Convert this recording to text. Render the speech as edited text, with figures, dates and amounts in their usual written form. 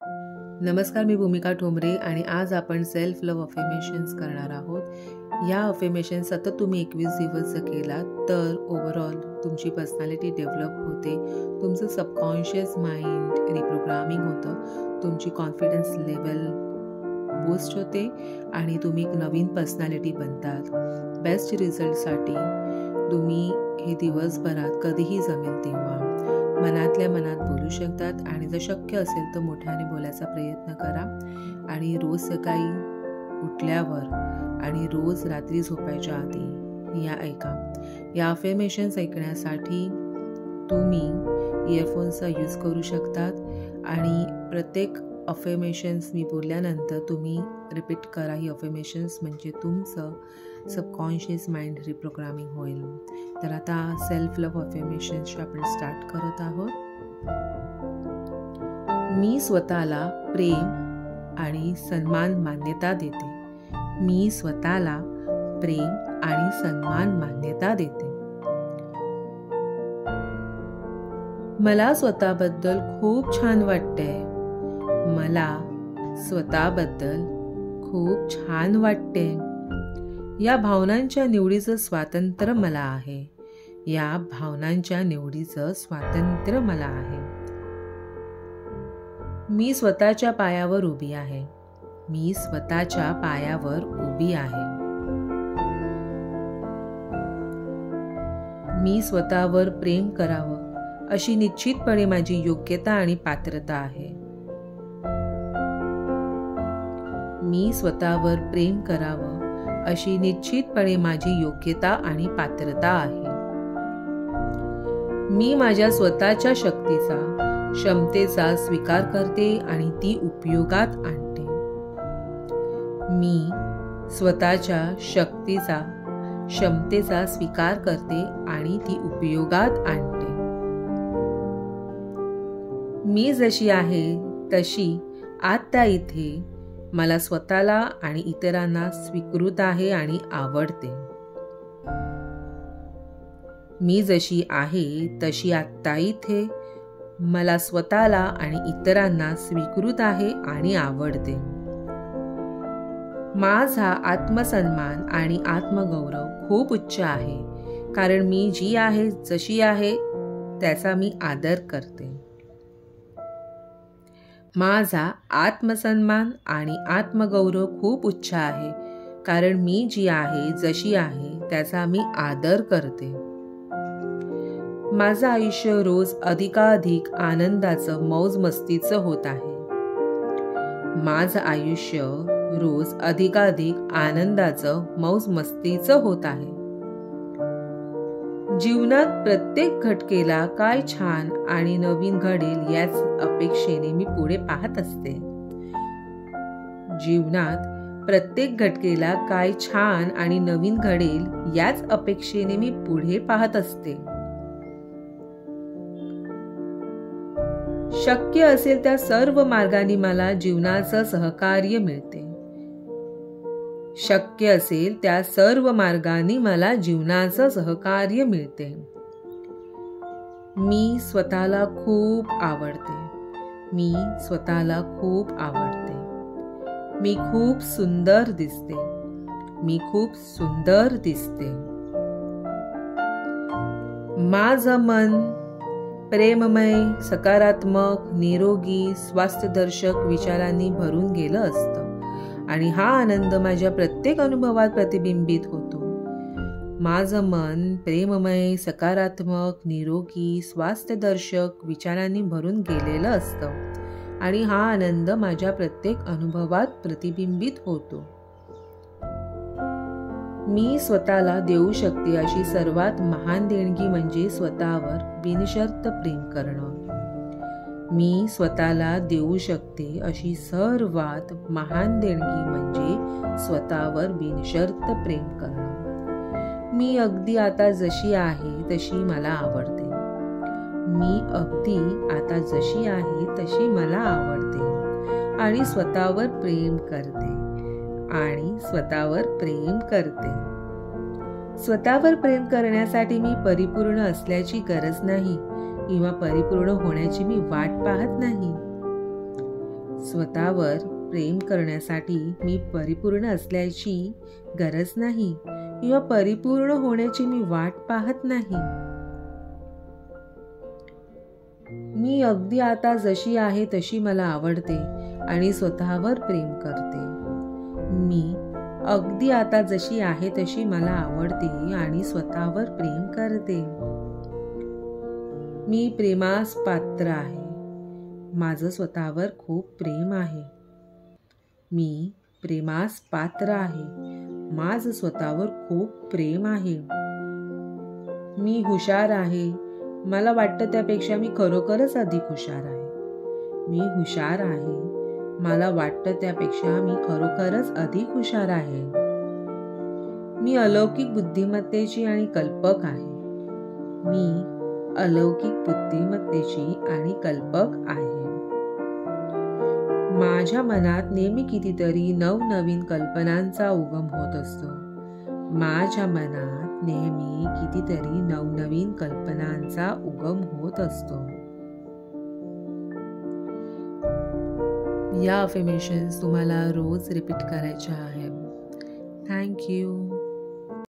नमस्कार, मी भूमिका ठोंबरे आणि आज आपण सेल्फ लव्ह अफर्मेशन्स करणार आहोत। या अफर्मेशन सतत तुम्ही 21 दिवस जर केलात तर ओव्हरऑल तुमची पर्सनॅलिटी डेव्हलप होते, तुमचं सबकॉन्शियस माइंड रिप्रोग्रामिंग होतं, तुमची कॉन्फिडन्स लेवल बूस्ट होते आणि तुम्ही एक नवीन पर्सनॅलिटी बनतात। बेस्ट रिझल्टसाठी तुम्ही हे दिवसभरात कधीही जमेल तेव्हा मनातल्या मनात बोलू शकतात आणि जर शक्य असेल तर मोठ्याने बोलायचा प्रयत्न करा। आणि रोज सकाळी उठल्यावर आणि रोज रात्री झोपायच्या आधी या ऐका। या अफर्मेशन्स ऐकण्यासाठी तुम्ही इयरफोन्सचा यूज करू शकतात आणि प्रत्येक अफर्मेशन्स मी बोलल्यानंतर तुम्ही रिपीट करा ही अफर्मेशन्स, म्हणजे तुमचं सबकॉन्शियस माइंड रिप्रोग्रामिंग होईल। तर आता सेल्फ लव्ह अफर्मेशन्सची आपण स्टार्ट करत आहोत। मी स्वतःला प्रेम आणि सन्मान मान्यता देते। मी स्वतःला प्रेम आणि सन्मान मान्यता देते। मला स्वतःबद्दल खूप छान वाटते। मला स्वतःबद्दल खूप छान वाटते। या भावनांच्या निवडीचं स्वातंत्र्य मला आहे। या भावनांच्या निवडीचं स्वातंत्र्य मला आहे। मी स्वतःच्या पायावर उभी आहे। मी स्वतःच्या पायावर उभी आहे। मी स्वतःवर प्रेम करावं अशी निश्चितपणे माझी योग्यता आणि पात्रता आहे। मी स्वतःवर प्रेम करावं अशी निश्चितपणे माझी योग्यता आणि पात्रता आहे। मी माझ्या स्वतःच्या शक्तीचा, क्षमतेचा स्वीकार करते आणि ती उपयोगात आणते। मी स्वतःच्या शक्तीचा, क्षमतेचा स्वीकार करते आणि ती उपयोगात आणते। मी जशी आहे तशी आता इथे मला स्वतःला आणि इतरांना स्वीकृत आहे आणि आवडते। मी जशी आहे तशी आत्ता इथे मला स्वतःला आणि इतरांना स्वीकृत आहे आणि आवडते। माझा आत्मसन्मान आणि आत्मगौरव खूप उच्च आहे, कारण मी जी आहे जशी आहे त्याचा मी आदर करते। माझा आत्मसन्मान आणि आत्मगौरव खूप उच्च आहे, कारण मी जी आहे जशी आहे त्याचा मी आदर करते। माझं आयुष्य रोज अधिकाधिक आनंदाचं, मौज मस्तीचं होत आहे। माझं आयुष्य रोज अधिकाधिक आनंदाचं, मौज मस्तीचं होत आहे। जीवनात प्रत्येक घटकेला काय छान आणि नवीन घडेल याच अपेक्षेने मी पुढे पाहत असते। जीवनात प्रत्येक घटकेला काय छान आणि नवीन घडेल याच अपेक्षेने मी पुढे पाहत असते। शक्य असेल त्या सर्व मार्गांनी मला जीवनाचं सहकार्य मिळते। शक्य असेल त्या सर्व मार्गांनी मला जीवनाचं सहकार्य मिळते। मी स्वतःला खूप आवडते। मी स्वतःला खूप आवडते। मी खूप सुंदर दिसते। मी खूप सुंदर दिसते। माझं मन प्रेममय, सकारात्मक, निरोगी, स्वास्थ्यदर्शक विचारांनी भरून गेलं असतं आणि हा आनंद माझ्या प्रत्येक अनुभवात प्रतिबिंबित होतो। माझं मन प्रेममय, सकारात्मक, निरोगी, स्वास्थ्यदर्शक विचारांनी भरून गेलेलं असतं आणि हा आनंद माझ्या प्रत्येक अनुभवात प्रतिबिंबित होतो। मी स्वतःला देऊ शकते अशी सर्वात महान देणगी म्हणजे स्वतःवर बिनशर्त प्रेम करणं। मी स्वतःला देऊ शकते अशी सर्वात महान देणगी म्हणजे स्वतःवर बिनशर्त प्रेम करणं। मी अगदी आता जशी आहे तशी मला आवडते। मी अगदी आता जशी आहे तशी मला आवडते आणि स्वतःवर प्रेम करते आणि स्वतःवर प्रेम करते। स्वतःवर प्रेम करण्यासाठी मी परिपूर्ण असल्याची गरज नाही किंवा परिपूर्ण होण्याची मी वाट पाहत नाही। स्वतःवर प्रेम करण्यासाठी मी परिपूर्ण असल्याची गरज नाही किंवा परिपूर्ण होण्याची मी वाट पाहत नाही. मी अगदी आता जशी आहे तशी मला आवडते आणि स्वतःवर प्रेम करते. मी अगदी आता जशी आहे तशी मला आवडते आणि स्वतःवर प्रेम करते. मी प्रेमास पात्र आहे. माझं स्वतःवर खूप प्रेम आहे. मी प्रेमास पात्र आहे. माझं स्वतःवर खूप प्रेम आहे. मी हुशार आहे. मला वाटतं त्यापेक्षा मी खरोखरच अधिक हुशार आहे. मी हुशार आहे. मला वाटतं त्यापेक्षा मी खरोखरच अधिक हुशार आहे. मी अलौकिक बुद्धिमत्तेची आणि कल्पक आहे. मी अलौकिक बुद्धिमत्तेची आणि कल्पक आहे. माझ्या मनात नेहमी कितीतरी नवनवीन कल्पनांचा उगम होत असतो. माझ्या मनात नेहमी कितीतरी नवनवीन कल्पनांचा उगम होत असतो. या अफर्मेशन्स तुम्हाला रोज रिपीट करायच्या आहेत. Thank you.